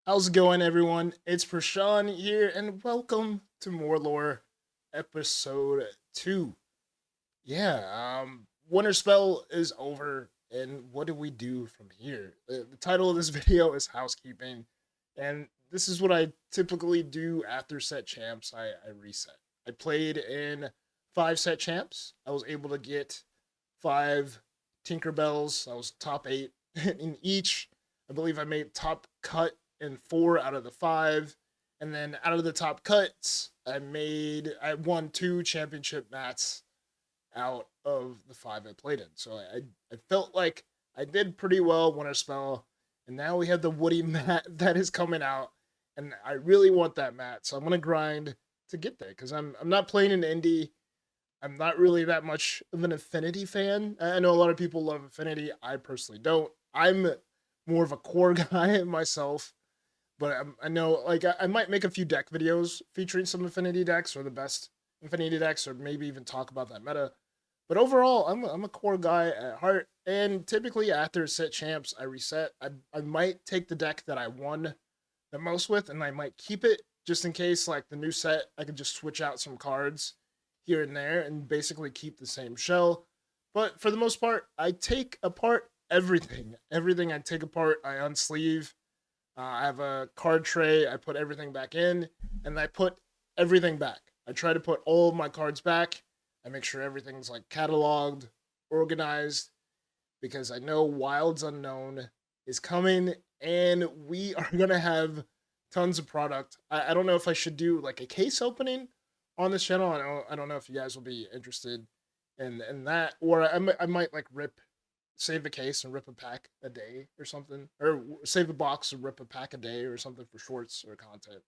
How's it going, everyone? It's Prashan here, and welcome to More Lore Episode 2. Winter Spell is over, and what do we do from here? The title of this video is Housekeeping, and this is what I typically do after set champs. I reset. I played in 5 set champs. I was able to get 5 Tinkerbells. I was top 8 in each. I believe I made top cut in 4 out of the 5. And then out of the top cuts, I won 2 championship mats out of the 5 I played in. So I felt like I did pretty well winter spell. And now we have the Woody mat that is coming out. And I really want that mat. So I'm gonna grind to get there. Because I'm not playing an indie. I'm not really that much of an Affinity fan. I know a lot of people love Affinity. I personally don't. I'm more of a core guy myself, but I know I might make a few deck videos featuring some Affinity decks or the best Infinity decks, or maybe even talk about that meta. But overall, I'm a core guy at heart, and typically after set champs, I reset. I might take the deck that I won the most with, and I might keep it just in case, like the new set, I could just switch out some cards here and there and basically keep the same shell. But for the most part, I take apart everything. Everything I take apart, I unsleeve. I have a card tray. I put everything back in, and I put everything back. I try to put all of my cards back. I make sure everything's like cataloged, organized, because I know Wilds Unknown is coming, and we are gonna have tons of product. I don't know if I should do like a case opening on this channel. I don't know if you guys will be interested in that, or I might like save a case and rip a pack a day or something, or save a box and rip a pack a day or something for shorts or content.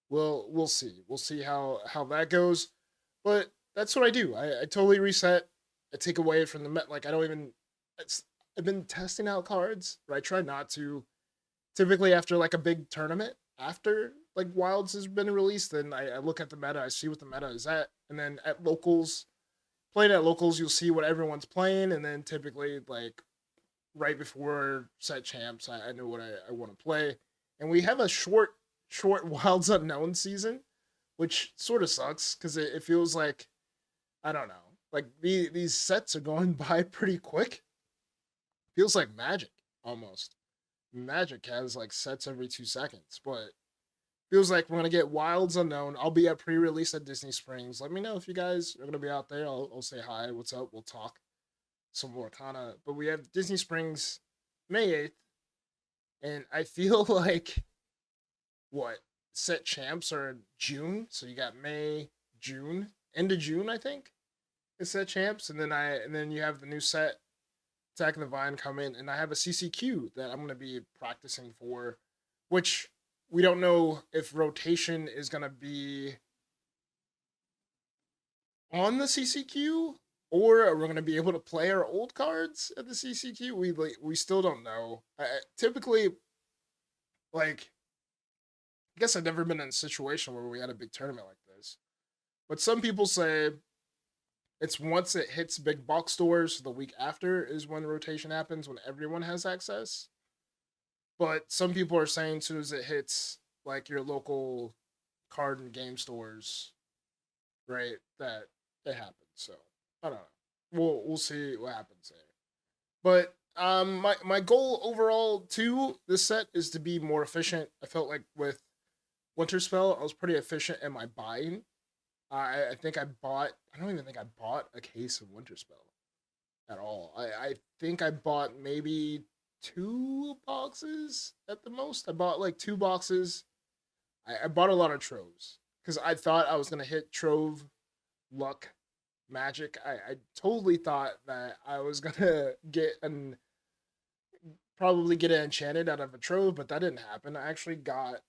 We'll see. We'll see how that goes. But that's what I do. I totally reset. I take away from the met. Like I don't even. It's, I've been testing out cards, but I try not to. Typically after like a big tournament, after like Wilds has been released, then I look at the meta. I see what the meta is at, and then at locals, playing at locals, you'll see what everyone's playing, and then typically like right before set champs, I know what I want to play. And we have a short Wilds Unknown season, which sort of sucks because it feels like, I don't know, like these sets are going by pretty quick. Feels like Magic almost. Magic has like sets every 2 seconds, but feels like we're gonna get Wilds Unknown. I'll be at pre-release at Disney Springs. Let me know if you guys are gonna be out there. I'll say hi. What's up? We'll talk some Lorcana. But we have Disney Springs May 8th, and I feel like what set champs are in June, so you got May, June, end of June, I think. Is set champs, and then you have the new set Attack of the Vine come in, and I have a CCQ that I'm gonna be practicing for, which we don't know if rotation is gonna be on the CCQ or we're gonna be able to play our old cards at the CCQ. We still don't know. Typically, like I guess I've never been in a situation where we had a big tournament like this. But some people say it's once it hits big box stores the week after is when rotation happens, when everyone has access. But some people are saying as soon as it hits like your local card and game stores, right, that it happens. So I don't know. We'll see what happens there. But my goal overall to this set is to be more efficient. I felt like with Winter Spell, I was pretty efficient in my buying. I think I bought. I don't even think I bought a case of Winter Spell at all. I think I bought maybe 2 boxes at the most. I bought like 2 boxes. I bought a lot of troves because I thought I was gonna hit trove luck magic. I totally thought that I was gonna probably get it enchanted out of a trove, but that didn't happen. I actually got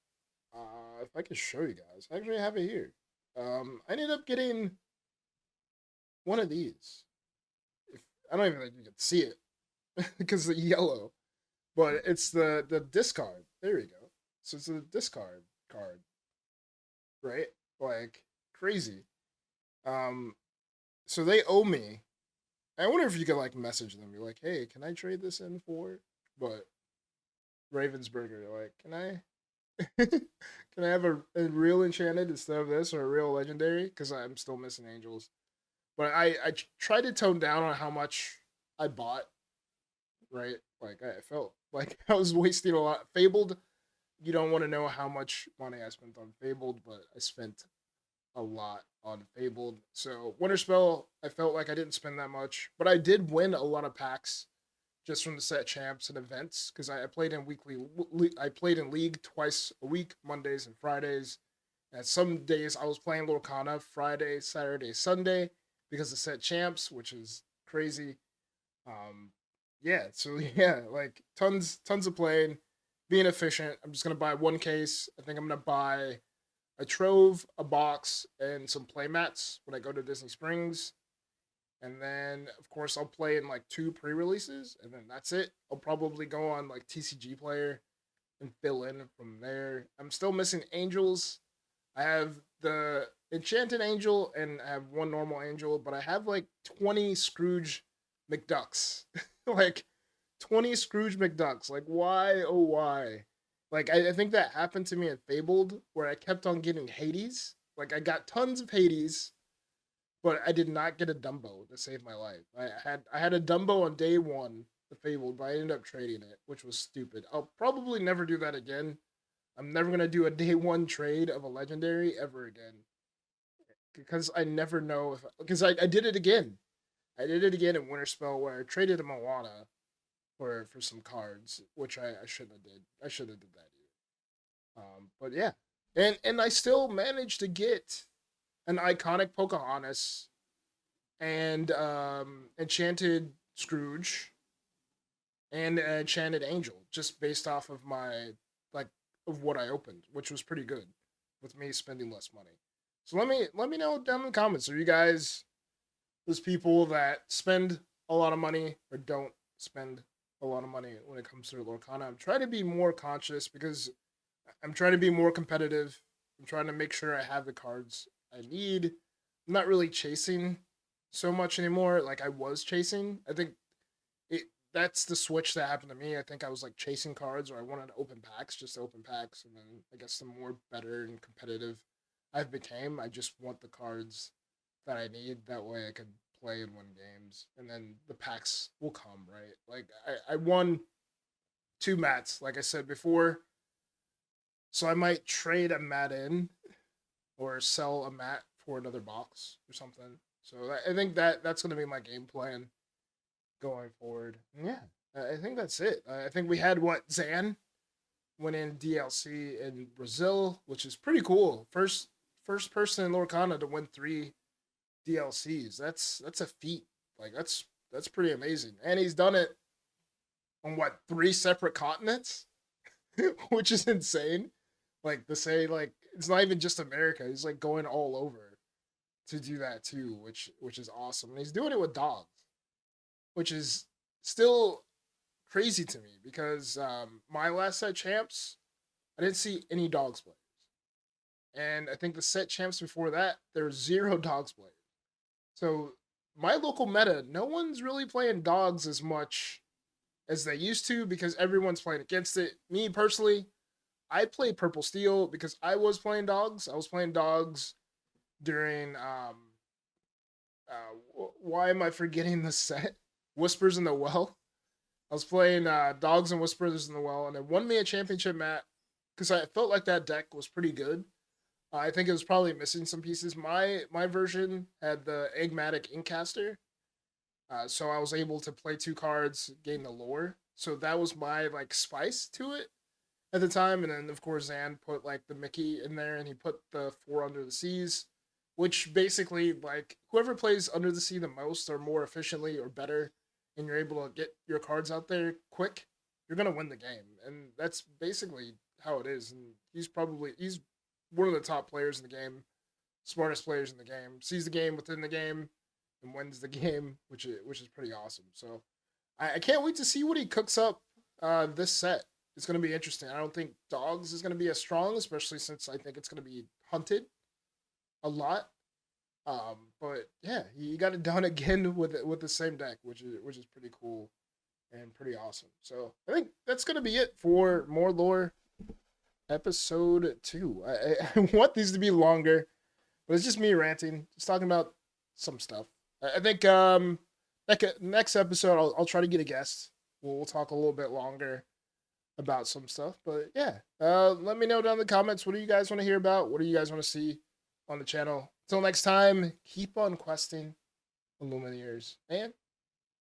if I could show you guys, I actually have it here. I ended up getting one of these. If I don't even think you can see it because it's yellow, but it's the discard. There we go. So it's a discard card, right? Like crazy. Um, so they owe me. I wonder if you could like message them. You're like, hey, can I trade this in for? But Ravensburger, like, can I? Can I have a real enchanted instead of this, or a real legendary? Because I'm still missing angels. But I tried to tone down on how much I bought. Right, like I felt like I was wasting a lot. Fabled, you don't want to know how much money I spent on Fabled, but I spent a lot on Fabled. So Winter Spell, I felt like I didn't spend that much, but I did win a lot of packs just from the set champs and events because I played in I played in league twice a week, Mondays and Fridays. And some days I was playing Lorcana Friday, Saturday, Sunday because of set champs, which is crazy. Um, yeah, so yeah, like tons of playing, being efficient. I'm just gonna buy one case. I think I'm gonna buy a trove, a box, and some play mats when I go to Disney Springs. And then, of course, I'll play in like two pre-releases, and then that's it. I'll probably go on like TCG Player and fill in from there. I'm still missing angels. I have the Enchanted Angel and I have one normal angel, but I have like 20 Scrooge McDucks. Like 20 Scrooge McDucks. Like, why? Oh, why? Like, I think that happened to me in Fabled, where I kept on getting Hades. Like, I got tons of Hades, but I did not get a Dumbo to save my life. I had a Dumbo on day one, the Fabled, but I ended up trading it, which was stupid. I'll probably never do that again. I'm never gonna do a day one trade of a legendary ever again because I never know if because I did it again. I did it again in Winter Spell where I traded a Moana for some cards, which I shouldn't have did. I should have did that either. But yeah, and I still managed to get an iconic Pocahontas and Enchanted Scrooge and an Enchanted Angel just based off of my like of what I opened, which was pretty good with me spending less money. So let me know down in the comments. Are you guys those people that spend a lot of money or don't spend a lot of money when it comes to Lorcana? I'm trying to be more conscious because I'm trying to be more competitive. I'm trying to make sure I have the cards I need. I'm not really chasing so much anymore like I was chasing. I think it that's the switch that happened to me. I think I was like chasing cards or I wanted to open packs, just to open packs, and then I guess the more better and competitive I've became, I just want the cards that I need. That way I can play and win games. And then the packs will come, right? Like I won two mats, like I said before. So I might trade a mat in or sell a mat for another box or something. So I think that's gonna be my game plan going forward. And yeah, I think that's it. I think we had what Zan went in DLC in Brazil, which is pretty cool. First person in Lorcana to win three DLCs. That's a feat. Like that's pretty amazing. And he's done it on what three separate continents, which is insane. Like to say like it's not even just America. He's like going all over to do that too, which is awesome. And he's doing it with dogs, which is still crazy to me because my last set champs, I didn't see any dogs players, and I think the set champs before that there's zero dogs players. So my local meta, no one's really playing dogs as much as they used to because everyone's playing against it. Me personally, I play Purple Steel because I was playing dogs. I was playing dogs during why am I forgetting the set? Whispers in the Well. I was playing Dogs and Whispers in the Well, and it won me a championship match because I felt like that deck was pretty good. I think it was probably missing some pieces. My version had the Enigmatic Inkcaster, so I was able to play two cards, gain the lore. So that was my like spice to it at the time. And then of course Zan put like the Mickey in there, and he put the Four Under the Seas, which basically like whoever plays Under the Sea the most or more efficiently or better, and you're able to get your cards out there quick, you're gonna win the game. And that's basically how it is. And he's one of the top players in the game, smartest players in the game, sees the game within the game, and wins the game, which is pretty awesome. So I can't wait to see what he cooks up this set. It's going to be interesting. I don't think dogs is going to be as strong, especially since I think it's going to be hunted a lot. But yeah, he got it done again with the same deck, which is pretty cool and pretty awesome. So I think that's going to be it for more lore. episode 2. I want these to be longer, but it's just me ranting, just talking about some stuff. I think next episode I'll try to get a guest. We'll talk a little bit longer about some stuff. But yeah, let me know down in the comments, what do you guys want to hear about? What do you guys want to see on the channel? Until next time, keep on questing, Illumineers, and